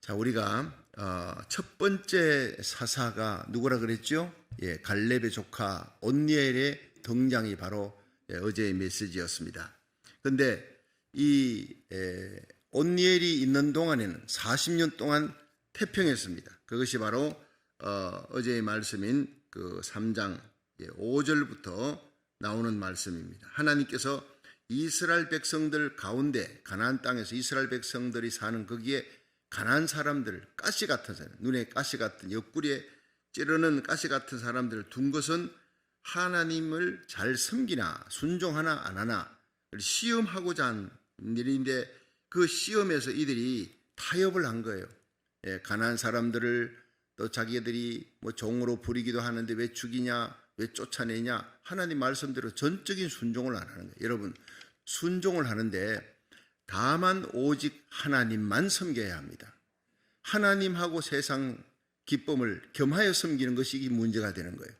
자, 우리가 첫 번째 사사가 누구라 그랬죠? 갈렙의 조카 온니엘의 등장이 바로 어제의 메시지였습니다. 그런데 이 온니엘이 있는 동안에는 40년 동안 태평했습니다. 그것이 바로 어제의 말씀인 그 3장 5절부터 나오는 말씀입니다. 하나님께서 이스라엘 백성들 가운데 가나안 땅에서 이스라엘 백성들이 사는 거기에 가난한 사람들, 가시 같은 사람, 눈에 가시 같은 옆구리에 찌르는 가시 같은 사람들을 둔 것은 하나님을 잘 섬기나 순종하나 안 하나 시험하고자 한 일인데, 그 시험에서 이들이 타협을 한 거예요. 가난한 사람들을 또 자기들이 종으로 부리기도 하는데 왜 죽이냐, 왜 쫓아내냐, 하나님 말씀대로 전적인 순종을 안 하는 거예요. 여러분, 순종을 하는데 다만 오직 하나님만 섬겨야 합니다. 하나님하고 세상 기쁨을 겸하여 섬기는 것이 이 문제가 되는 거예요.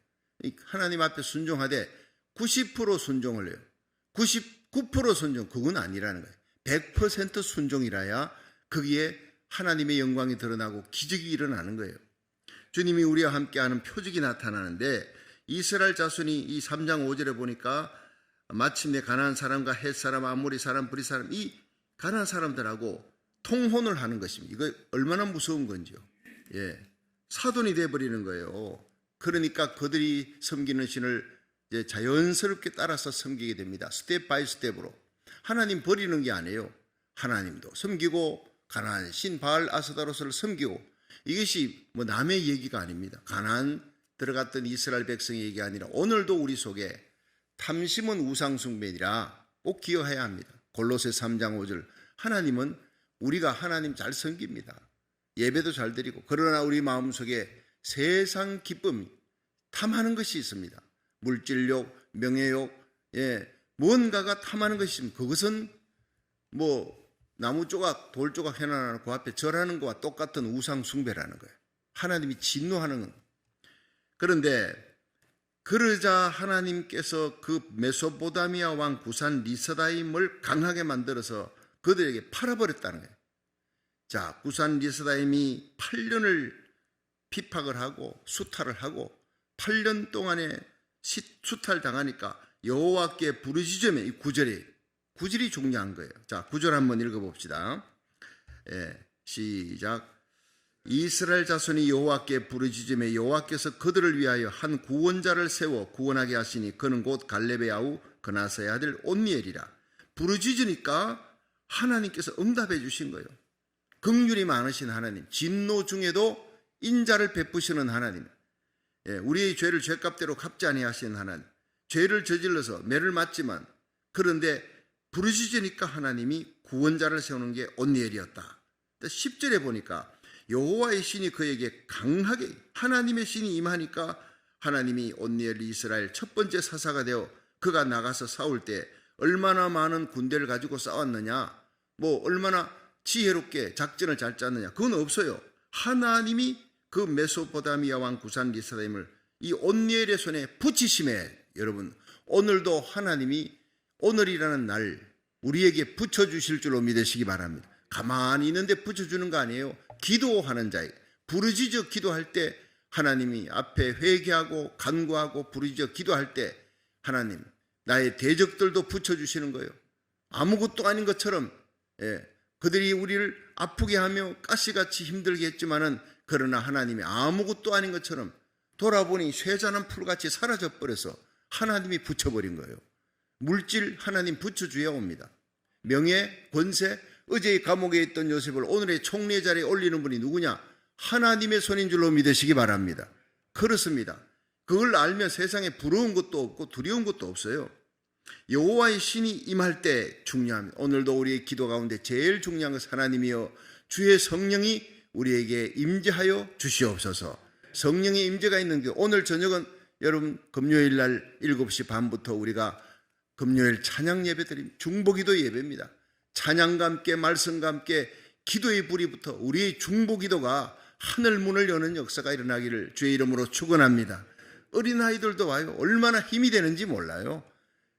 하나님 앞에 순종하되 90% 순종을 해요. 99% 순종, 그건 아니라는 거예요. 100% 순종이라야 거기에 하나님의 영광이 드러나고 기적이 일어나는 거예요. 주님이 우리와 함께하는 표적이 나타나는데, 이스라엘 자손이 이 3장 5절에 보니까 마침내 가나안 사람과 헷 사람, 아모리 사람, 브리 사람, 이 가나안 사람들하고 통혼을 하는 것입니다. 이거 얼마나 무서운 건지요. 사돈이 돼버리는 거예요. 그러니까 그들이 섬기는 신을 이제 자연스럽게 따라서 섬기게 됩니다. 스텝 바이 스텝으로. 하나님 버리는 게 아니에요. 하나님도 섬기고 가나안 신 바알 아스다로스를 섬기고, 이것이 남의 얘기가 아닙니다. 가나안 들어갔던 이스라엘 백성의 얘기가 아니라 오늘도 우리 속에 탐심은 우상숭배니라 꼭 기억해야 합니다. 골로새 3장 5절, 하나님은 우리가 하나님 잘 섬깁니다. 예배도 잘 드리고, 그러나 우리 마음속에 세상 기쁨, 탐하는 것이 있습니다. 물질욕, 명예욕, 뭔가가 탐하는 것이 있습니다. 그것은 나무 조각, 돌 조각 해놔놓고 그 앞에 절하는 것과 똑같은 우상 숭배라는 거예요. 하나님이 진노하는 것. 그런데 그러자 하나님께서 그 메소포타미아 왕 구산 리스다임을 강하게 만들어서 그들에게 팔아버렸다는 거예요. 자, 구산 리스다임이 8년을 핍박을 하고 수탈을 하고 8년 동안에 수탈당하니까 여호와께 부르짖으며, 이 구절이 중요한 거예요. 자, 구절 한번 읽어봅시다. 시작. 이스라엘 자손이 여호와께 부르짖으며 여호와께서 그들을 위하여 한 구원자를 세워 구원하게 하시니 그는 곧 갈렙의 아우 그나스의 아들 온니엘이라. 부르짖으니까 하나님께서 응답해 주신 거예요. 긍휼이 많으신 하나님, 진노 중에도 인자를 베푸시는 하나님, 우리의 죄를 죄값대로 갚지 아니하시는 하나님, 죄를 저질러서 매를 맞지만 그런데 부르짖으니까 하나님이 구원자를 세우는 게 온니엘이었다. 10절에 보니까 여호와의 신이 그에게 강하게, 하나님의 신이 임하니까 하나님이 온니엘 이스라엘 첫 번째 사사가 되어 그가 나가서 싸울 때 얼마나 많은 군대를 가지고 싸웠느냐, 얼마나 지혜롭게 작전을 잘 짰느냐, 그건 없어요. 하나님이 그 메소포타미아 왕 구산 리스다임을 이 온니엘의 손에 붙이심에, 여러분, 오늘도 하나님이 오늘이라는 날 우리에게 붙여주실 줄로 믿으시기 바랍니다. 가만히 있는데 붙여주는 거 아니에요. 기도하는 자에게, 부르짖어 기도할 때 하나님이 앞에 회개하고 간구하고 부르짖어 기도할 때 하나님, 나의 대적들도 붙여주시는 거예요. 아무것도 아닌 것처럼, 그들이 우리를 아프게 하며 가시같이 힘들게 했지만은, 그러나 하나님이 아무것도 아닌 것처럼 돌아보니 쇠잔한 풀같이 사라져버려서 하나님이 붙여버린 거예요. 물질 하나님 붙여줘야 옵니다. 명예, 권세, 어제의 감옥에 있던 요셉을 오늘의 총리의 자리에 올리는 분이 누구냐? 하나님의 손인 줄로 믿으시기 바랍니다. 그렇습니다. 그걸 알면 세상에 부러운 것도 없고 두려운 것도 없어요. 여호와의 신이 임할 때 중요합니다. 오늘도 우리의 기도 가운데 제일 중요한 것은 하나님이여 주의 성령이 우리에게 임재하여 주시옵소서. 성령의 임재가 있는 게, 오늘 저녁은 여러분 금요일 날 7시 반부터 우리가 금요일 찬양 예배 드립니다. 중보기도 예배입니다. 찬양과 함께 말씀과 함께 기도의 불이 붙어 우리의 중보기도가 하늘 문을 여는 역사가 일어나기를 주의 이름으로 축원합니다. 어린아이들도 와요. 얼마나 힘이 되는지 몰라요.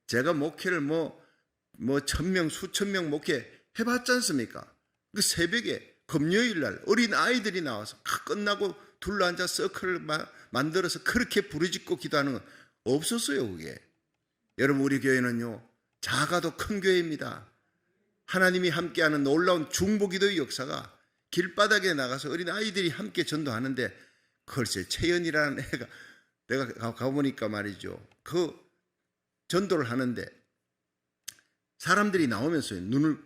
제가 목회를 1000명 수천 명 목회 해봤지 않습니까? 그 새벽에 금요일 날 어린 아이들이 나와서 끝나고 둘러앉아 서클을 만들어서 그렇게 부르짖고 기도하는 건 없었어요. 그게. 여러분, 우리 교회는요, 작아도 큰 교회입니다. 하나님이 함께하는 놀라운 중보기도의 역사가 길바닥에 나가서 어린 아이들이 함께 전도하는데, 글쎄 채연이라는 애가 내가 가보니까 말이죠, 그 전도를 하는데 사람들이 나오면서 눈을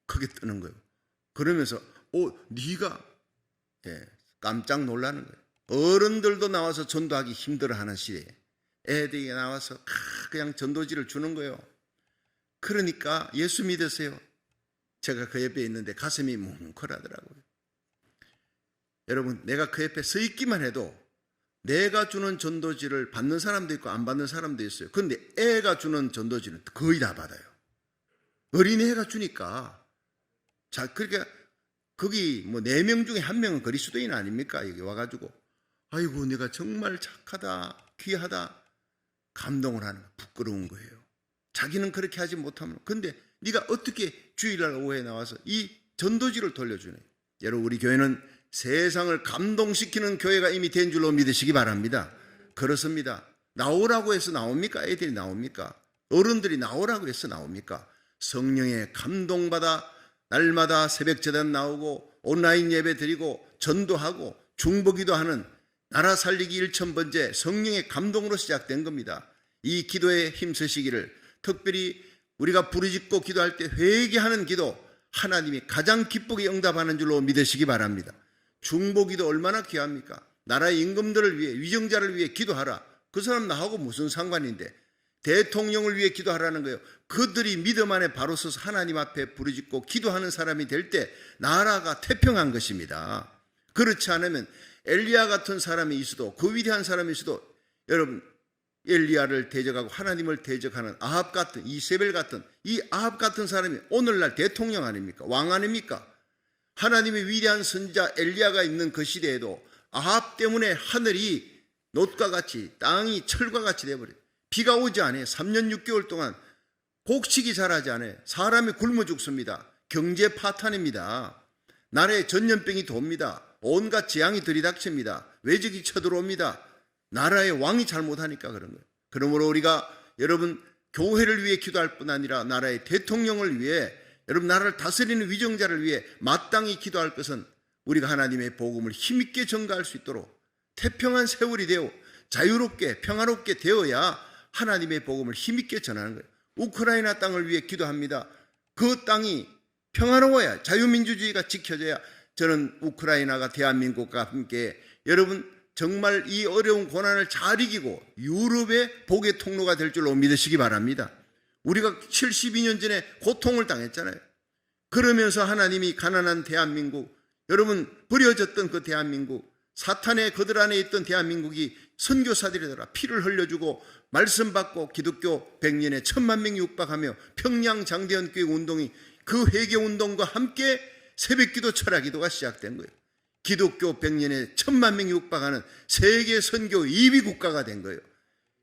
크게 뜨는 거예요. 그러면서 네가, 깜짝 놀라는 거예요. 어른들도 나와서 전도하기 힘들어하는 시대에 애들이 나와서 그냥 전도지를 주는 거예요. 그러니까 예수 믿으세요. 제가 그 옆에 있는데 가슴이 뭉클하더라고요. 여러분, 내가 그 옆에 서 있기만 해도 내가 주는 전도지를 받는 사람도 있고 안 받는 사람도 있어요. 그런데 애가 주는 전도지는 거의 다 받아요. 어린애가 주니까. 자, 그러니까 거기 뭐 4명 중에 1명은 그리스도인 아닙니까? 여기 와가지고 아이고 내가 정말 착하다, 귀하다, 감동을 하는 거예요. 부끄러운 거예요. 자기는 그렇게 하지 못하면. 근데 네가 어떻게 주일날 오후에 나와서 이 전도지를 돌려주네. 여러분, 우리 교회는 세상을 감동시키는 교회가 이미 된 줄로 믿으시기 바랍니다. 그렇습니다. 나오라고 해서 나옵니까? 애들이 나옵니까? 어른들이 나오라고 해서 나옵니까? 성령에 감동받아 날마다 새벽제단 나오고 온라인 예배 드리고 전도하고 중보기도하는 나라 살리기 1000번째 성령의 감동으로 시작된 겁니다. 이 기도에 힘쓰시기를, 특별히 우리가 부르짖고 기도할 때 회개하는 기도, 하나님이 가장 기쁘게 응답하는 줄로 믿으시기 바랍니다. 중보기도 얼마나 귀합니까? 나라의 임금들을 위해, 위정자를 위해 기도하라. 그 사람 나하고 무슨 상관인데. 대통령을 위해 기도하라는 거예요. 그들이 믿음 안에 바로 서서 하나님 앞에 부르짖고 기도하는 사람이 될 때 나라가 태평한 것입니다. 그렇지 않으면 엘리야 같은 사람이 있어도, 그 위대한 사람이 있어도, 여러분, 엘리야를 대적하고 하나님을 대적하는 아합 같은, 이세벨 같은, 이 아합 같은 사람이 오늘날 대통령 아닙니까? 왕 아닙니까? 하나님의 위대한 선지자 엘리야가 있는 그 시대에도 아합 때문에 하늘이 놋과 같이, 땅이 철과 같이 돼버려요. 비가 오지 않아요. 3년 6개월 동안 곡식이 자라지 않아요. 사람이 굶어 죽습니다. 경제 파탄입니다. 나라에 전염병이 돕니다. 온갖 재앙이 들이닥칩니다. 외적이 쳐들어옵니다. 나라의 왕이 잘못하니까 그런 거예요. 그러므로 우리가 여러분 교회를 위해 기도할 뿐 아니라 나라의 대통령을 위해, 여러분 나라를 다스리는 위정자를 위해 마땅히 기도할 것은 우리가 하나님의 복음을 힘있게 전가할 수 있도록 태평한 세월이 되어 자유롭게 평화롭게 되어야 하나님의 복음을 힘있게 전하는 거예요. 우크라이나 땅을 위해 기도합니다. 그 땅이 평화로워야, 자유민주주의가 지켜져야 저는 우크라이나가 대한민국과 함께 여러분 정말 이 어려운 고난을 잘 이기고 유럽의 복의 통로가 될 줄로 믿으시기 바랍니다. 우리가 72년 전에 고통을 당했잖아요. 그러면서 하나님이 가난한 대한민국, 여러분 버려졌던 그 대한민국, 사탄의 거들 안에 있던 대한민국이 선교사들이더라 피를 흘려주고 말씀 받고 기독교 100년에 1000만 명이 육박하며 평양 장대현 교회 운동이, 그 회개 운동과 함께 새벽기도 철야기도가 시작된 거예요. 기독교 100년에 1000만 명이 육박하는 세계 선교 2위 국가가 된 거예요.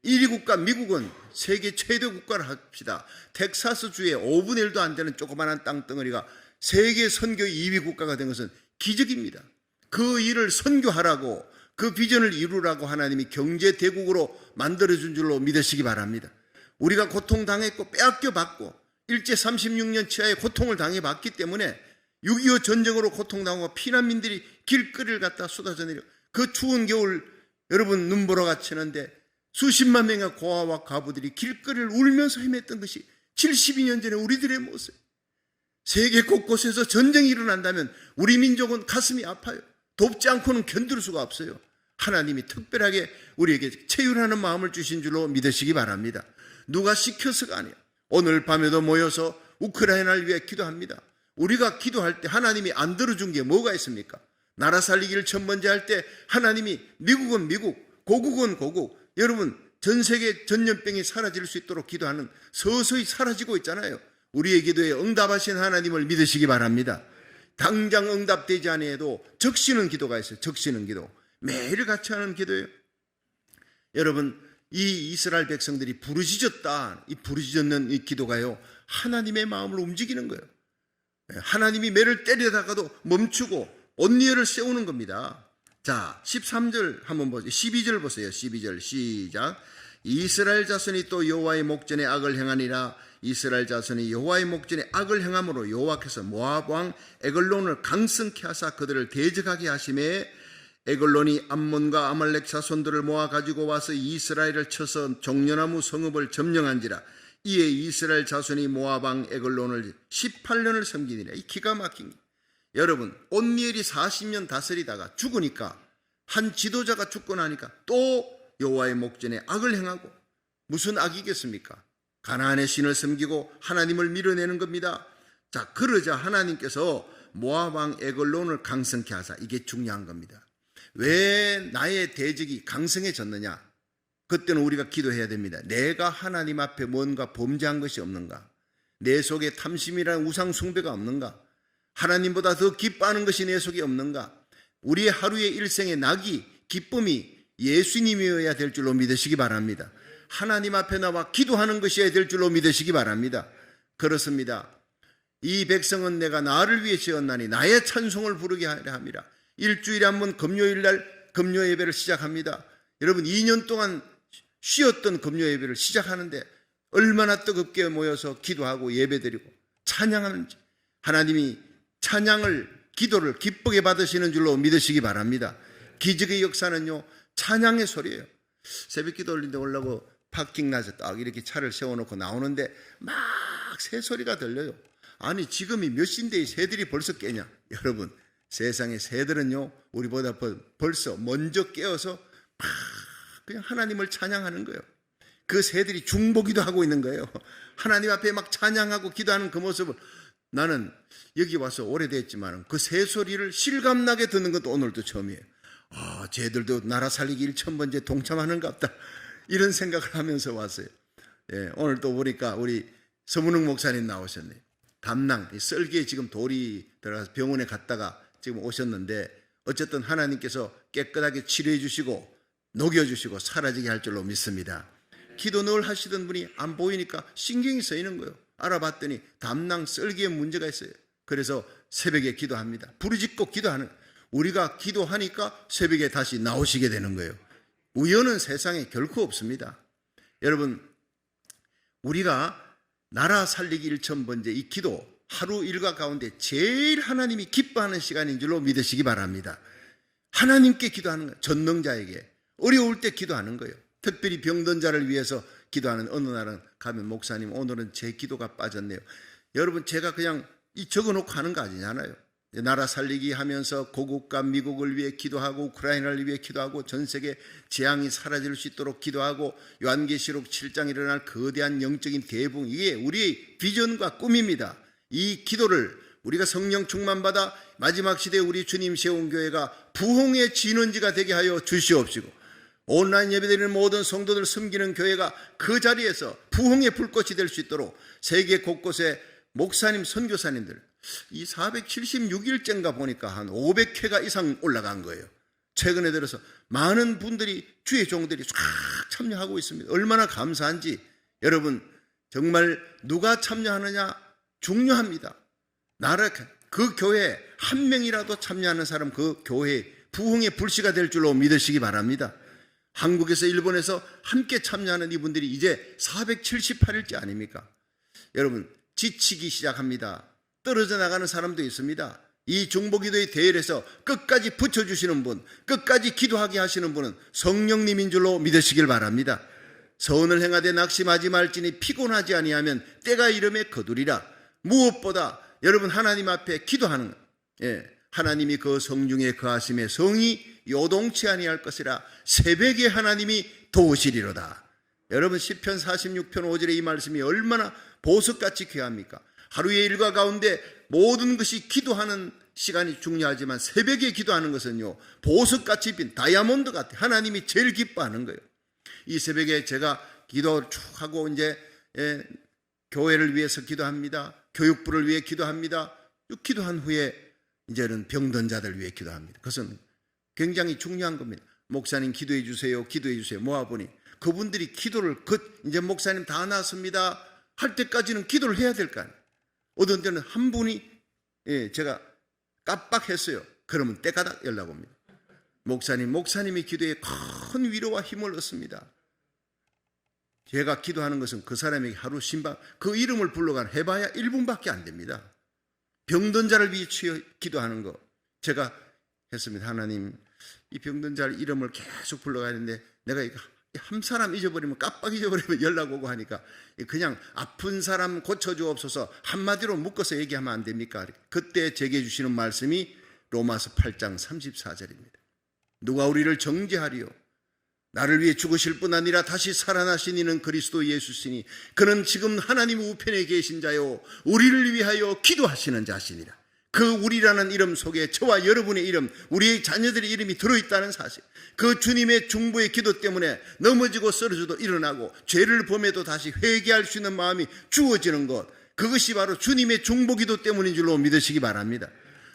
1위 국가 미국은 세계 최대 국가를 합시다. 텍사스주의 5분의 1도 안 되는 조그마한 땅덩어리가 세계 선교 2위 국가가 된 것은 기적입니다. 그 일을 선교하라고, 그 비전을 이루라고 하나님이 경제대국으로 만들어준 줄로 믿으시기 바랍니다. 우리가 고통당했고 빼앗겨받고 일제 36년 치하의 고통을 당해봤기 때문에 6.25 전쟁으로 고통당하고 피난민들이 길거리를 갖다 쏟아져 내려 그 추운 겨울 여러분 눈보라 갇히는데 수십만 명의 고아와 과부들이 길거리를 울면서 헤맸던 것이 72년 전에 우리들의 모습. 세계 곳곳에서 전쟁이 일어난다면 우리 민족은 가슴이 아파요. 돕지 않고는 견딜 수가 없어요. 하나님이 특별하게 우리에게 체휼하는 마음을 주신 줄로 믿으시기 바랍니다. 누가 시켜서가 아니에요. 오늘 밤에도 모여서 우크라이나를 위해 기도합니다. 우리가 기도할 때 하나님이 안 들어준 게 뭐가 있습니까? 나라 살리기를 1000번째 할 때 하나님이 미국은 미국, 고국은 고국, 여러분 전 세계 전염병이 사라질 수 있도록 기도하는 서서히 사라지고 있잖아요. 우리의 기도에 응답하신 하나님을 믿으시기 바랍니다. 당장 응답되지 아니해도 적시는 기도가 있어요. 적시는 기도. 매일 같이 하는 기도예요. 여러분 이 이스라엘 백성들이 부르짖었다. 이 부르짖는 이 기도가요, 하나님의 마음을 움직이는 거예요. 하나님이 매를 때리다가도 멈추고 온니엘을 세우는 겁니다. 자, 13절 한번 보세요. 12절 보세요. 12절 시작. 이스라엘 자손이 또 여호와의 목전에 악을 행하니라. 이스라엘 자손이 여호와의 목전에 악을 행함으로 여호와께서 모압 왕 에글론을 강성케 하사 그들을 대적하게 하심에 에글론이 암몬과 아말렉 자손들을 모아 가지고 와서 이스라엘을 쳐서 종려나무 성읍을 점령한지라. 이에 이스라엘 자손이 모압 왕 에글론을 18년을 섬기니라. 이 기가 막힌 여러분, 온니엘이 40년 다스리다가 죽으니까 한 지도자가 죽고 나니까 또 여호와의 목전에 악을 행하고, 무슨 악이겠습니까? 가나안의 신을 섬기고 하나님을 밀어내는 겁니다. 자, 그러자 하나님께서 모압 왕 에글론을 강성케 하사, 이게 중요한 겁니다. 왜 나의 대적이 강성해졌느냐? 그때는 우리가 기도해야 됩니다. 내가 하나님 앞에 뭔가 범죄한 것이 없는가? 내 속에 탐심이라는 우상 숭배가 없는가? 하나님보다 더 기뻐하는 것이 내 속에 없는가? 우리의 하루의 일생의 낙이, 기쁨이 예수님이어야 될 줄로 믿으시기 바랍니다. 하나님 앞에 나와 기도하는 것이어야 될 줄로 믿으시기 바랍니다. 그렇습니다. 이 백성은 내가 나를 위해 지었나니 나의 찬송을 부르게 하려 함이라. 일주일에 한 번 금요일날 금요 예배를 시작합니다. 여러분, 2년 동안 쉬었던 금요 예배를 시작하는데 얼마나 뜨겁게 모여서 기도하고 예배드리고 찬양하는지, 하나님이 찬양을, 기도를 기쁘게 받으시는 줄로 믿으시기 바랍니다. 기적의 역사는요, 찬양의 소리예요. 새벽 기도 올리려고 파킹라서 딱 이렇게 차를 세워놓고 나오는데 막 새소리가 들려요. 아니, 지금이 몇 시인데 이 새들이 벌써 깨냐? 여러분, 세상의 새들은요, 우리보다 벌써 먼저 깨어서 막 그냥 하나님을 찬양하는 거예요. 그 새들이 중보기도 하고 있는 거예요. 하나님 앞에 막 찬양하고 기도하는 그 모습을, 나는 여기 와서 오래됐지만 그 새소리를 실감나게 듣는 것도 오늘도 처음이에요. 아, 쟤들도 나라 살리기 1000번째 동참하는가 보다, 이런 생각을 하면서 왔어요. 예, 오늘 또 보니까 우리 서문흥 목사님 나오셨네요. 담낭, 썰기에 지금 돌이 들어가서 병원에 갔다가 지금 오셨는데, 어쨌든 하나님께서 깨끗하게 치료해 주시고 녹여주시고 사라지게 할 줄로 믿습니다. 기도 늘 하시던 분이 안 보이니까 신경이 쓰이는 거예요. 알아봤더니 담낭 썰기에 문제가 있어요. 그래서 새벽에 기도합니다. 부르짖고 기도하는, 우리가 기도하니까 새벽에 다시 나오시게 되는 거예요. 우연은 세상에 결코 없습니다. 여러분, 우리가 나라 살리기 1000번째 이 기도, 하루 일과 가운데 제일 하나님이 기뻐하는 시간인 줄로 믿으시기 바랍니다. 하나님께 기도하는 거예요. 전능자에게 어려울 때 기도하는 거예요. 특별히 병든 자를 위해서 기도하는, 어느 날은 가면 목사님 오늘은 제 기도가 빠졌네요. 여러분, 제가 그냥 적어놓고 하는 거 아니잖아요. 나라 살리기 하면서 고국과 미국을 위해 기도하고 우크라이나를 위해 기도하고 전 세계 재앙이 사라질 수 있도록 기도하고 요한계시록 7장 일어날 거대한 영적인 대붕, 이게 우리의 비전과 꿈입니다. 이 기도를 우리가 성령 충만받아 마지막 시대에 우리 주님 세운 교회가 부흥의 진원지가 되게 하여 주시옵시고, 온라인 예배드리는 모든 성도들 섬기는 교회가 그 자리에서 부흥의 불꽃이 될 수 있도록 세계 곳곳에 목사님, 선교사님들, 이 476일째인가 보니까 한 500회가 이상 올라간 거예요. 최근에 들어서 많은 분들이, 주의 종들이 쫙 참여하고 있습니다. 얼마나 감사한지. 여러분, 정말 누가 참여하느냐 중요합니다. 나라, 그 교회에 한 명이라도 참여하는 사람, 그 교회에 부흥의 불씨가 될 줄로 믿으시기 바랍니다. 한국에서 일본에서 함께 참여하는 이분들이 이제 478일째 아닙니까? 여러분, 지치기 시작합니다. 떨어져 나가는 사람도 있습니다. 이 중보기도의 대열에서 끝까지 붙여주시는 분, 끝까지 기도하게 하시는 분은 성령님인 줄로 믿으시길 바랍니다. 선을 행하되 낙심하지 말지니 피곤하지 아니하면 때가 이름에 거두리라. 무엇보다 여러분, 하나님 앞에 기도하는, 하나님이 그 성중에 거하심에 성이 요동치 아니할 것이라. 새벽에 하나님이 도우시리로다. 여러분, 시편 46편 5절의 이 말씀이 얼마나 보석같이 귀합니까? 하루의 일과 가운데 모든 것이 기도하는 시간이 중요하지만 새벽에 기도하는 것은요, 보석같이 빈 다이아몬드 같아. 하나님이 제일 기뻐하는 거예요. 이 새벽에 제가 기도를 쭉 하고 이제 교회를 위해서 기도합니다. 교육부를 위해 기도합니다. 기도한 후에 이제는 병든 자들 위해 기도합니다. 그것은 굉장히 중요한 겁니다. 목사님 기도해 주세요, 기도해 주세요. 모아보니 그분들이 기도를 이제 목사님 다 나았습니다 할 때까지는 기도를 해야 될 거 아니에요. 어떤 때는 한 분이 제가 깜빡했어요. 그러면 때가닥 연락 옵니다. 목사님이 기도에 큰 위로와 힘을 얻습니다. 제가 기도하는 것은 그 사람에게 하루 신방, 그 이름을 불러간 해봐야 1분밖에 안 됩니다. 병든 자를 위해 기도하는 거 제가 했습니다. 하나님, 이 병든 자를 이름을 계속 불러가는데 내가 이거 한 사람 잊어버리면, 깜빡 잊어버리면 연락 오고 하니까 그냥 아픈 사람 고쳐주옵소서 한마디로 묶어서 얘기하면 안 됩니까? 그때 제게 주시는 말씀이 로마서 8장 34절입니다. 누가 우리를 정죄하리요? 나를 위해 죽으실 뿐 아니라 다시 살아나신 이는 그리스도 예수시니 그는 지금 하나님 우편에 계신 자요 우리를 위하여 기도하시는 자시니라. 그 우리라는 이름 속에 저와 여러분의 이름, 우리의 자녀들의 이름이 들어있다는 사실, 그 주님의 중보의 기도 때문에 넘어지고 쓰러져도 일어나고 죄를 범해도 다시 회개할 수 있는 마음이 주어지는 것, 그것이 바로 주님의 중보기도 때문인 줄로 믿으시기 바랍니다.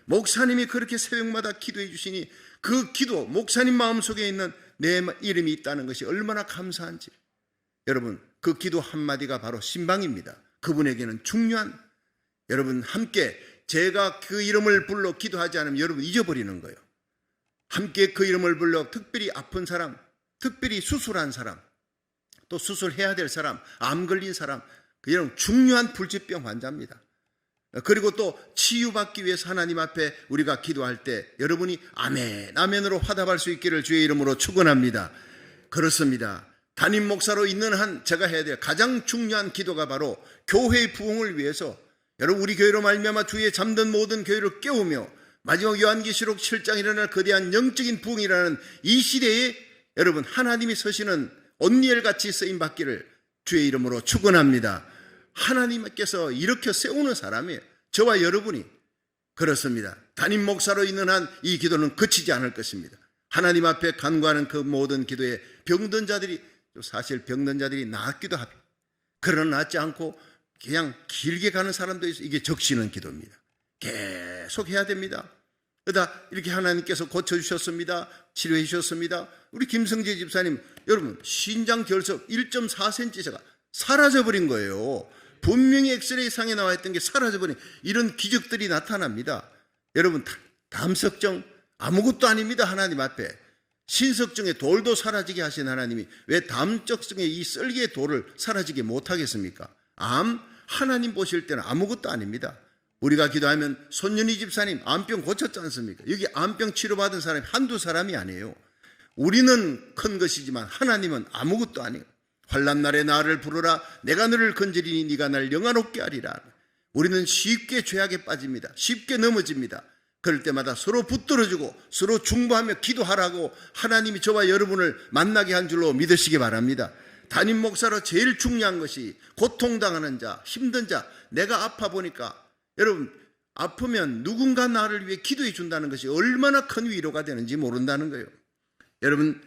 목사님이 그렇게 새벽마다 기도해 주시니 그 기도, 목사님 마음속에 있는 내 이름이 있다는 것이 얼마나 감사한지. 여러분, 그 기도 한마디가 바로 신방입니다. 그분에게는 중요한, 여러분 함께 제가 그 이름을 불러 기도하지 않으면 여러분 잊어버리는 거예요. 함께 그 이름을 불러 특별히 아픈 사람, 특별히 수술한 사람, 또 수술해야 될 사람, 암 걸린 사람, 이런 중요한 불치병 환자입니다. 그리고 또 치유받기 위해서 하나님 앞에 우리가 기도할 때 여러분이 아멘, 아멘으로 화답할 수 있기를 주의 이름으로 축원합니다. 그렇습니다. 담임 목사로 있는 한 제가 해야 될 가장 중요한 기도가 바로 교회의 부흥을 위해서, 여러분 우리 교회로 말미암아 주위에 잠든 모든 교회를 깨우며 마지막 요한계시록 7장 일어날 거대한 영적인 부흥이라는 이 시대에 여러분 하나님이 서시는 온니엘같이 쓰임받기를 주의 이름으로 축원합니다. 하나님께서 일으켜 세우는 사람이에요. 저와 여러분이. 그렇습니다. 담임 목사로 있는 한 이 기도는 그치지 않을 것입니다. 하나님 앞에 간구하는 그 모든 기도에 병든 자들이, 사실 병든 자들이 낫기도 합니다. 그러나 낫지 않고 그냥 길게 가는 사람도 있어요. 이게 적시는 기도입니다. 계속 해야 됩니다. 그러다 이렇게 하나님께서 고쳐주셨습니다. 치료해 주셨습니다. 우리 김성재 집사님, 여러분 신장 결석 1.4cm가 사라져버린 거예요. 분명히 엑스레이 상에 나와 있던 게 사라져버린, 이런 기적들이 나타납니다. 여러분 담석정 아무것도 아닙니다. 하나님 앞에 신석정의 돌도 사라지게 하신 하나님이 왜 담석정의 이 썰기의 돌을 사라지게 못하겠습니까? 암 하나님 보실 때는 아무것도 아닙니다. 우리가 기도하면 손윤희 집사님 암병 고쳤지 않습니까? 여기 암병 치료받은 사람이 한두 사람이 아니에요. 우리는 큰 것이지만 하나님은 아무것도 아니에요. 환난날에 나를 부르라, 내가 너를 건지리니 네가 날 영화롭게 하리라. 우리는 쉽게 죄악에 빠집니다. 쉽게 넘어집니다. 그럴 때마다 서로 붙들어주고 서로 중보하며 기도하라고 하나님이 저와 여러분을 만나게 한 줄로 믿으시기 바랍니다. 담임 목사로 제일 중요한 것이 고통당하는 자, 힘든 자, 내가 아파 보니까, 여러분 아프면 누군가 나를 위해 기도해 준다는 것이 얼마나 큰 위로가 되는지 모른다는 거예요. 여러분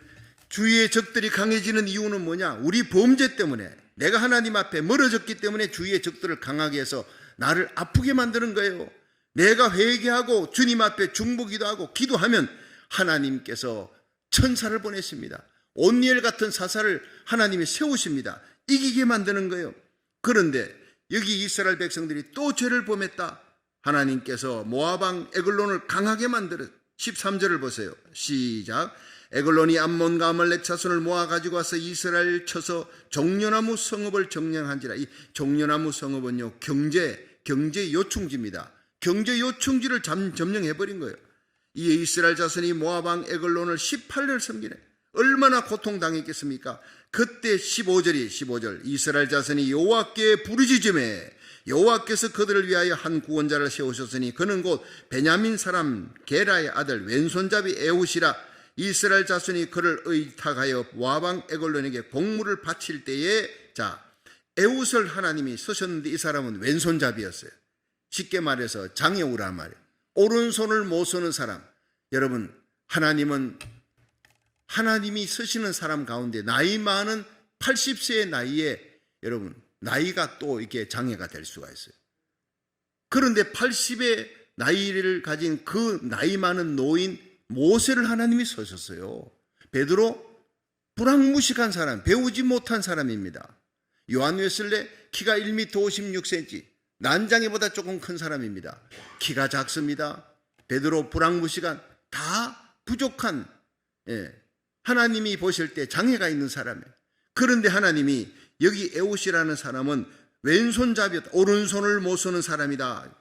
주위의 적들이 강해지는 이유는 뭐냐? 우리 범죄 때문에, 내가 하나님 앞에 멀어졌기 때문에 주위의 적들을 강하게 해서 나를 아프게 만드는 거예요. 내가 회개하고 주님 앞에 중보기도하고 기도하면 하나님께서 천사를 보내십니다. 온니엘 같은 사사를 하나님이 세우십니다. 이기게 만드는 거예요. 그런데 여기 이스라엘 백성들이 또 죄를 범했다. 하나님께서 모압왕 에글론을 강하게 만들어 13절을 보세요. 시작. 에글론이 암몬과 아말렉 자손을 모아가지고 와서 이스라엘을 쳐서 종려나무 성읍을 점령한지라. 이 종려나무 성읍은요 경제 요충지입니다. 경제 요충지를 점령해버린 거예요. 이에 이스라엘 자손이 모압왕 에글론을 18년을 섬기네. 얼마나 고통당했겠습니까? 그때 15절 이스라엘 자손이 여호와께 부르짖으매 여호와께서 그들을 위하여 한 구원자를 세우셨으니 그는 곧 베냐민 사람 게라의 아들 왼손잡이 에훗이라. 이스라엘 자손이 그를 의탁하여 모압왕 에글론에게 공물을 바칠 때에, 자, 에훗을 하나님이 쓰셨는데 이 사람은 왼손잡이였어요. 쉽게 말해서 장애우란 말이에요. 오른손을 못 쓰는 사람. 여러분 하나님이 쓰시는 사람 가운데 나이 많은 80세의 나이에, 여러분 나이가 또 이렇게 장애가 될 수가 있어요. 그런데 80의 나이를 가진 그 나이 많은 노인 모세를 하나님이 쓰셨어요. 베드로 불황무식한 사람, 배우지 못한 사람입니다. 요한 웨슬레 키가 1m 56cm, 난장이보다 조금 큰 사람입니다. 키가 작습니다. 베드로 불황무시간 다 부족한, 하나님이 보실 때 장애가 있는 사람이에요. 그런데 하나님이 여기 에웃이라는 사람은 왼손잡이였다. 오른손을 못 쓰는 사람이다.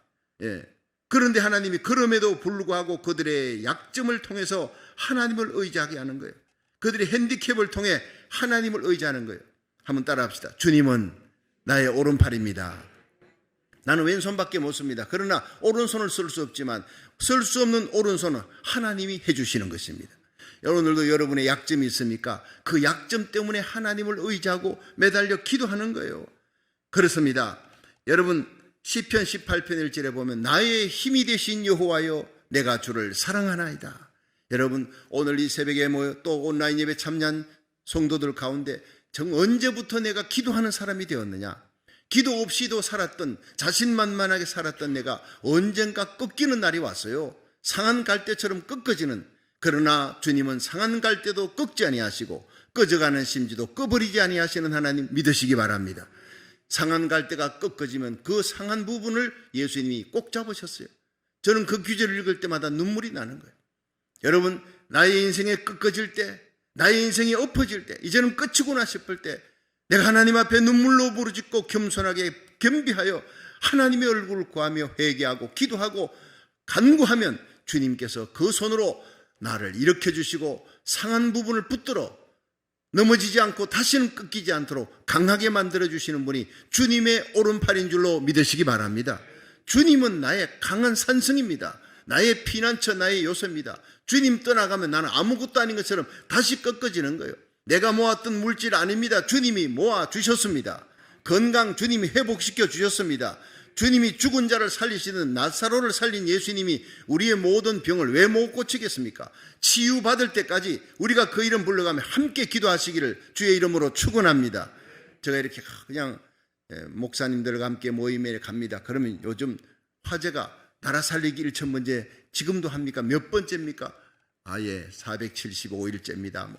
그런데 하나님이 그럼에도 불구하고 그들의 약점을 통해서 하나님을 의지하게 하는 거예요. 그들의 핸디캡을 통해 하나님을 의지하는 거예요. 한번 따라합시다. 주님은 나의 오른팔입니다. 나는 왼손밖에 못 씁니다. 그러나 오른손을 쓸 수 없지만 쓸 수 없는 오른손은 하나님이 해주시는 것입니다. 여러분들도 여러분의 약점이 있습니까? 그 약점 때문에 하나님을 의지하고 매달려 기도하는 거예요. 그렇습니다. 여러분 시편 18편 1절에 보면 나의 힘이 되신 여호와여 내가 주를 사랑하나이다. 여러분 오늘 이 새벽에 모여 또 온라인 예배 참여한 성도들 가운데 언제부터 내가 기도하는 사람이 되었느냐? 기도 없이도 살았던, 자신만만하게 살았던 내가 언젠가 꺾이는 날이 왔어요. 상한 갈대처럼 꺾어지는, 그러나 주님은 상한 갈대도 꺾지 아니하시고 꺼져가는 심지도 꺼버리지 아니하시는 하나님 믿으시기 바랍니다. 상한 갈대가 꺾어지면 그 상한 부분을 예수님이 꼭 잡으셨어요. 저는 그 규제를 읽을 때마다 눈물이 나는 거예요. 여러분 나의 인생에 꺾어질 때, 나의 인생이 엎어질 때, 이제는 끝이구나 싶을 때 내가 하나님 앞에 눈물로 부르짖고 겸손하게 겸비하여 하나님의 얼굴을 구하며 회개하고 기도하고 간구하면 주님께서 그 손으로 나를 일으켜 주시고 상한 부분을 붙들어 넘어지지 않고 다시는 꺾이지 않도록 강하게 만들어 주시는 분이 주님의 오른팔인 줄로 믿으시기 바랍니다. 주님은 나의 강한 산성입니다. 나의 피난처, 나의 요새입니다. 주님 떠나가면 나는 아무것도 아닌 것처럼 다시 꺾어지는 거예요. 내가 모았던 물질 아닙니다. 주님이 모아주셨습니다. 건강 주님이 회복시켜 주셨습니다. 주님이 죽은 자를 살리시는 나사로를 살린 예수님이 우리의 모든 병을 왜 못 고치겠습니까? 치유받을 때까지 우리가 그 이름 불러가며 함께 기도하시기를 주의 이름으로 축원합니다. 제가 이렇게 그냥 목사님들과 함께 모임에 갑니다. 그러면 요즘 화제가 나라 살리기 1,000번째 지금도 합니까? 몇 번째입니까? 475일째입니다.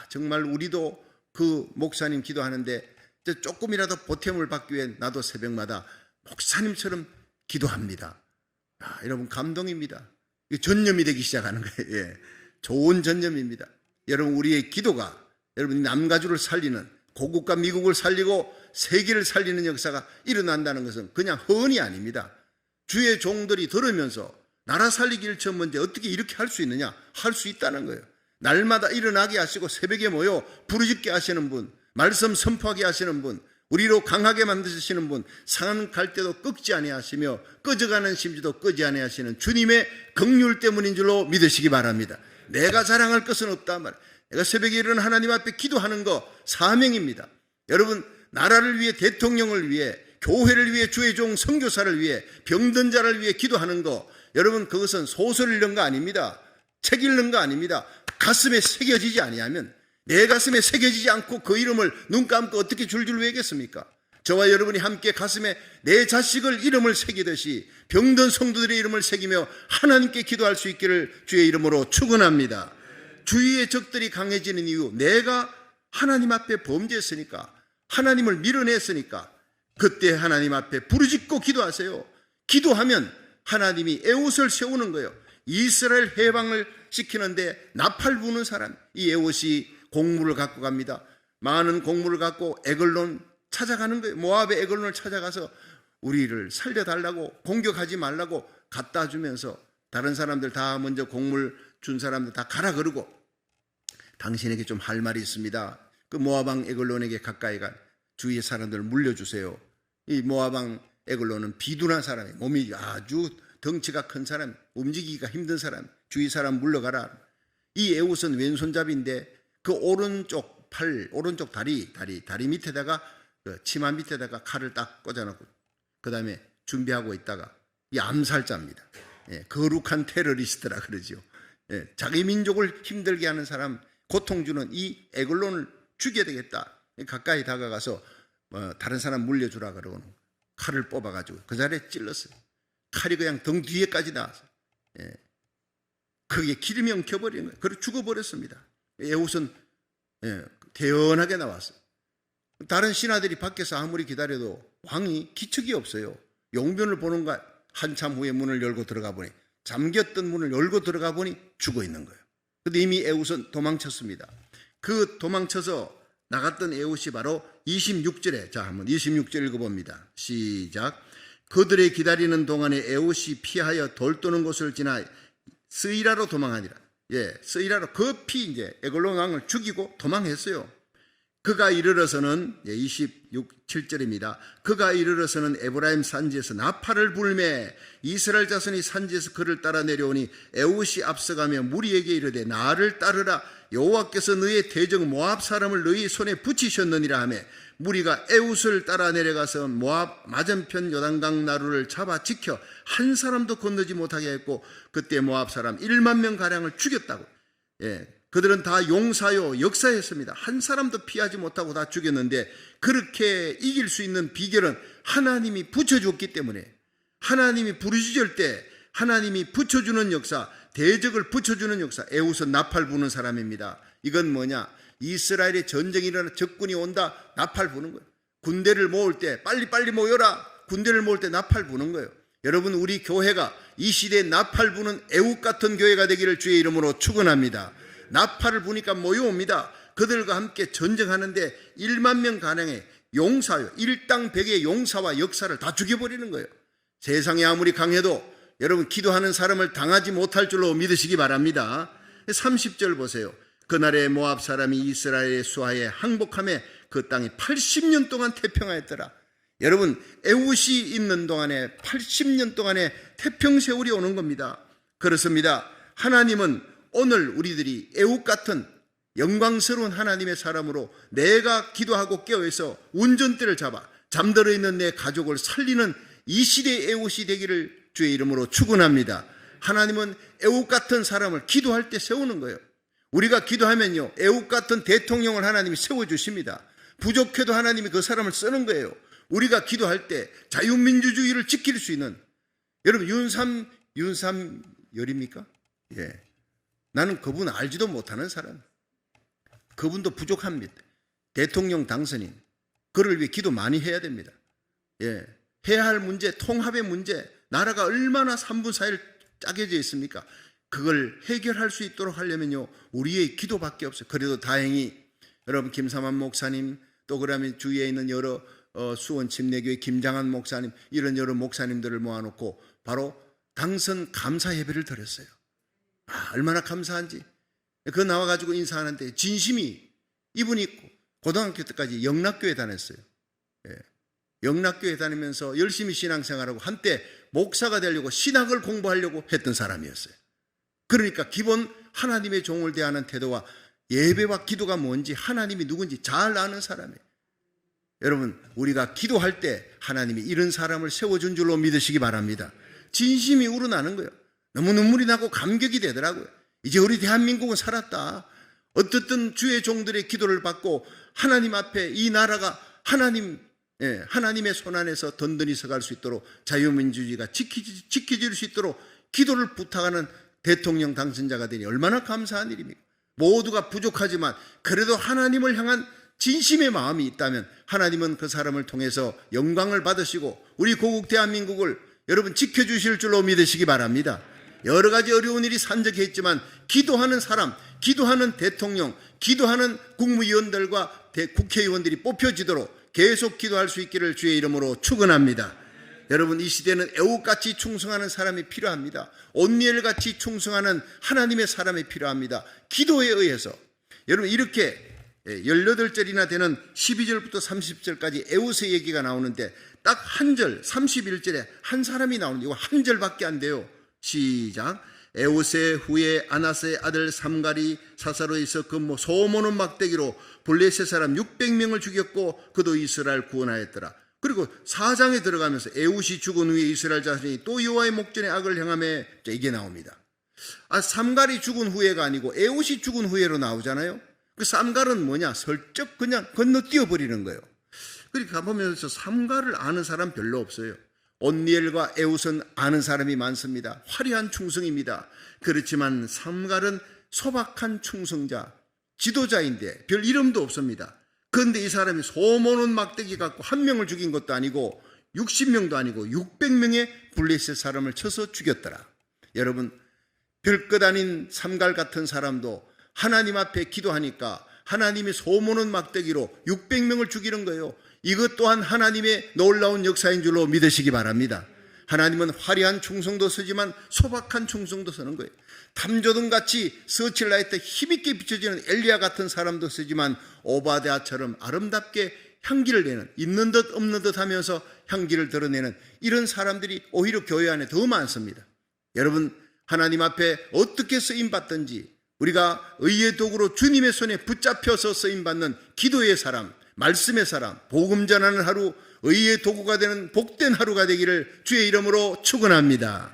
정말 우리도 그 목사님 기도하는데 조금이라도 보탬을 받기 위해 나도 새벽마다 목사님처럼 기도합니다. 여러분 감동입니다. 전념이 되기 시작하는 거예요. 좋은 전념입니다. 여러분 우리의 기도가 여러분 남가주를 살리는, 고국과 미국을 살리고 세계를 살리는 역사가 일어난다는 것은 그냥 허언이 아닙니다. 주의 종들이 들으면서 나라 살리기 1,000번째 어떻게 이렇게 할 수 있느냐? 할 수 있다는 거예요. 날마다 일어나게 하시고 새벽에 모여 부르짖게 하시는 분, 말씀 선포하게 하시는 분, 우리로 강하게 만드시는 분, 상한 갈대도 꺾지 아니하시며 꺼져가는 심지도 끄지 아니하시는 주님의 긍휼 때문인 줄로 믿으시기 바랍니다. 내가 자랑할 것은 없다 말. 내가 새벽에 일어나 하나님 앞에 기도하는 거 사명입니다. 여러분 나라를 위해, 대통령을 위해, 교회를 위해, 주의 종 선교사를 위해, 병든 자를 위해 기도하는 거, 여러분 그것은 소설 읽는 거 아닙니다. 책 읽는 거 아닙니다. 가슴에 새겨지지 아니하면, 내 가슴에 새겨지지 않고 그 이름을 눈 감고 어떻게 줄줄 외겠습니까? 저와 여러분이 함께 가슴에 내 자식을 이름을 새기듯이 병든 성도들의 이름을 새기며 하나님께 기도할 수 있기를 주의 이름으로 축원합니다. 주위의 적들이 강해지는 이유, 내가 하나님 앞에 범죄했으니까, 하나님을 밀어냈으니까 그때 하나님 앞에 부르짖고 기도하세요. 기도하면 하나님이 에웃을 세우는 거예요. 이스라엘 해방을 시키는데 나팔 부는 사람, 이 에웃이 곡물을 갖고 갑니다. 많은 곡물을 갖고 에글론 찾아가는 거예요. 모압의 에글론을 찾아가서 우리를 살려달라고, 공격하지 말라고 갖다 주면서 다른 사람들 다 먼저 곡물 준 사람들 다 가라 그러고, 당신에게 좀 할 말이 있습니다. 그 모압왕 에글론에게 가까이 간 주위의 사람들을 물려주세요. 이 모압왕 에글론은 비둔한 사람이에요. 몸이 아주 덩치가 큰 사람, 움직이기가 힘든 사람, 주위 사람 물러가라. 이 에웃은 왼손잡이인데 그 오른쪽 팔, 오른쪽 다리 밑에다가 그 치마 밑에다가 칼을 딱 꽂아놓고 그 다음에 준비하고 있다가 이 암살자입니다. 거룩한 테러리스트라 그러죠. 자기 민족을 힘들게 하는 사람, 고통 주는 이 에글론을 죽여야 되겠다. 가까이 다가가서 다른 사람 물려주라 그러고 칼을 뽑아가지고 그 자리에 찔렀어요. 칼이 그냥 등 뒤에까지 나왔어요. 그게 기름이 엉켜버리는 거예요. 그리고 죽어버렸습니다. 에웃은 태연하게 나왔어요. 다른 신하들이 밖에서 아무리 기다려도 왕이 기척이 없어요. 용변을 보는 거 한참 후에 문을 열고 들어가 보니 잠겼던 문을 열고 들어가 보니 죽어 있는 거예요. 근데 이미 에훗은 도망쳤습니다. 그 도망쳐서 나갔던 에훗이 바로 26절에, 자 한번 26절 읽어봅니다. 시작. 그들의 기다리는 동안에 에훗이 피하여 돌 떠는 곳을 지나 스이라로 도망하니라. 스이라로 급히 이제 에글론 왕을 죽이고 도망했어요. 그가 이르러서는 27절입니다. 그가 이르러서는 에브라임 산지에서 나팔을 불매 이스라엘 자손이 산지에서 그를 따라 내려오니 에훗이 앞서가며 무리에게 이르되 나를 따르라. 여호와께서 너의 대적 모압 사람을 너희 손에 붙이셨느니라 하며 무리가 에훗을 따라 내려가서 모압 맞은편 요단강 나루를 잡아 지켜 한 사람도 건너지 못하게 했고 그때 모압 사람 1만 명 가량을 죽였다고. 그들은 다 용사요 역사였습니다. 한 사람도 피하지 못하고 다 죽였는데 그렇게 이길 수 있는 비결은 하나님이 붙여줬기 때문에, 하나님이 부르짖을 때 하나님이 붙여주는 역사, 대적을 붙여주는 역사. 에훗은 나팔 부는 사람입니다. 이건 뭐냐? 이스라엘의 전쟁이 일어나 적군이 온다, 나팔 부는 거예요. 군대를 모을 때 빨리빨리 모여라, 군대를 모을 때 나팔 부는 거예요. 여러분, 우리 교회가 이 시대에 나팔 부는 에훗 같은 교회가 되기를 주의 이름으로 축원합니다. 나팔을 부니까 모여옵니다. 그들과 함께 전쟁하는데 1만 명 가량의 용사요, 일당 백의 용사와 역사를 다 죽여버리는 거예요. 세상이 아무리 강해도 여러분 기도하는 사람을 당하지 못할 줄로 믿으시기 바랍니다. 30절 보세요. 그날에 모압 사람이 이스라엘의 수하에 항복하며 그 땅이 80년 동안 태평하였더라. 여러분, 에훗이 있는 동안에 80년 동안에 태평 세월이 오는 겁니다. 그렇습니다. 하나님은 오늘 우리들이 에훗 같은 영광스러운 하나님의 사람으로 내가 기도하고 깨어서 운전대를 잡아 잠들어 있는 내 가족을 살리는 이 시대의 에훗이 되기를 주의 이름으로 축원합니다. 하나님은 에훗 같은 사람을 기도할 때 세우는 거예요. 우리가 기도하면요, 에훗 같은 대통령을 하나님이 세워주십니다. 부족해도 하나님이 그 사람을 쓰는 거예요. 우리가 기도할 때 자유민주주의를 지킬 수 있는, 여러분 윤삼열입니까? 나는 그분 알지도 못하는 사람. 그분도 부족합니다. 대통령 당선인, 그를 위해 기도 많이 해야 됩니다. 해야 할 문제, 통합의 문제, 나라가 얼마나 3분 4일 짜겨져 있습니까? 그걸 해결할 수 있도록 하려면요, 우리의 기도밖에 없어요. 그래도 다행히 여러분, 김삼환 목사님, 또 그러면 주위에 있는 여러 수원 침례교회 김장한 목사님, 이런 여러 목사님들을 모아놓고 바로 당선 감사 예배를 드렸어요. 얼마나 감사한지. 그거 나와가지고 인사하는데 진심이, 이분이 고등학교 때까지 영락교회 다녔어요. 영락교회 다니면서 열심히 신앙생활하고 한때 목사가 되려고 신학을 공부하려고 했던 사람이었어요. 그러니까 기본 하나님의 종을 대하는 태도와 예배와 기도가 뭔지, 하나님이 누군지 잘 아는 사람이에요. 여러분, 우리가 기도할 때 하나님이 이런 사람을 세워준 줄로 믿으시기 바랍니다. 진심이 우러나는 거예요. 너무 눈물이 나고 감격이 되더라고요. 이제 우리 대한민국은 살았다. 어떻든 주의 종들의 기도를 받고 하나님 앞에 이 나라가 하나님의 손안에서 든든히 서갈 수 있도록 자유민주주의가 지켜질 수 있도록 기도를 부탁하는 대통령 당선자가 되니 얼마나 감사한 일입니까? 모두가 부족하지만 그래도 하나님을 향한 진심의 마음이 있다면 하나님은 그 사람을 통해서 영광을 받으시고 우리 고국 대한민국을 여러분 지켜주실 줄로 믿으시기 바랍니다. 여러 가지 어려운 일이 산적했지만 기도하는 사람, 기도하는 대통령, 기도하는 국무위원들과 국회의원들이 뽑혀지도록 계속 기도할 수 있기를 주의 이름으로 축원합니다. 여러분, 이 시대는 에훗같이 충성하는 사람이 필요합니다. 온니엘같이 충성하는 하나님의 사람이 필요합니다. 기도에 의해서 여러분, 이렇게 18절이나 되는 12절부터 30절까지 에훗의 얘기가 나오는데 딱 한 절, 31절에 한 사람이 나오는데 이거 한 절밖에 안 돼요. 시작. 에훗의 후에 아나스의 아들 삼갈이 사사로에서 소모는 막대기로 블레셋 사람 600명을 죽였고 그도 이스라엘 구원하였더라. 그리고 4장에 들어가면서 에훗이 죽은 후에 이스라엘 자손이 또 여호와의 목전에 악을 행하며 이게 나옵니다. 삼갈이 죽은 후에가 아니고 에훗이 죽은 후에로 나오잖아요. 그 삼갈은 뭐냐? 슬쩍 그냥 건너뛰어 버리는 거예요. 그렇게 가보면서 삼갈을 아는 사람 별로 없어요. 온니엘과 에훗은 아는 사람이 많습니다. 화려한 충성입니다. 그렇지만 삼갈은 소박한 충성자, 지도자인데 별 이름도 없습니다. 그런데 이 사람이 소모는 막대기 갖고 한 명을 죽인 것도 아니고 60명도 아니고 600명의 블레셋 사람을 쳐서 죽였더라. 여러분, 별것 아닌 삼갈 같은 사람도 하나님 앞에 기도하니까 하나님이 소모는 막대기로 600명을 죽이는 거예요. 이것 또한 하나님의 놀라운 역사인 줄로 믿으시기 바랍니다. 하나님은 화려한 충성도 쓰지만 소박한 충성도 쓰는 거예요. 탐조등같이 서칠라이트 힘있게 비춰지는 엘리야 같은 사람도 쓰지만 오바댜처럼 아름답게 향기를 내는, 있는 듯 없는 듯 하면서 향기를 드러내는 이런 사람들이 오히려 교회 안에 더 많습니다. 여러분, 하나님 앞에 어떻게 쓰임받든지 우리가 의의 도구로 주님의 손에 붙잡혀서 쓰임받는 기도의 사람, 말씀의 사람, 복음 전하는 하루, 의의 도구가 되는 복된 하루가 되기를 주의 이름으로 축원합니다.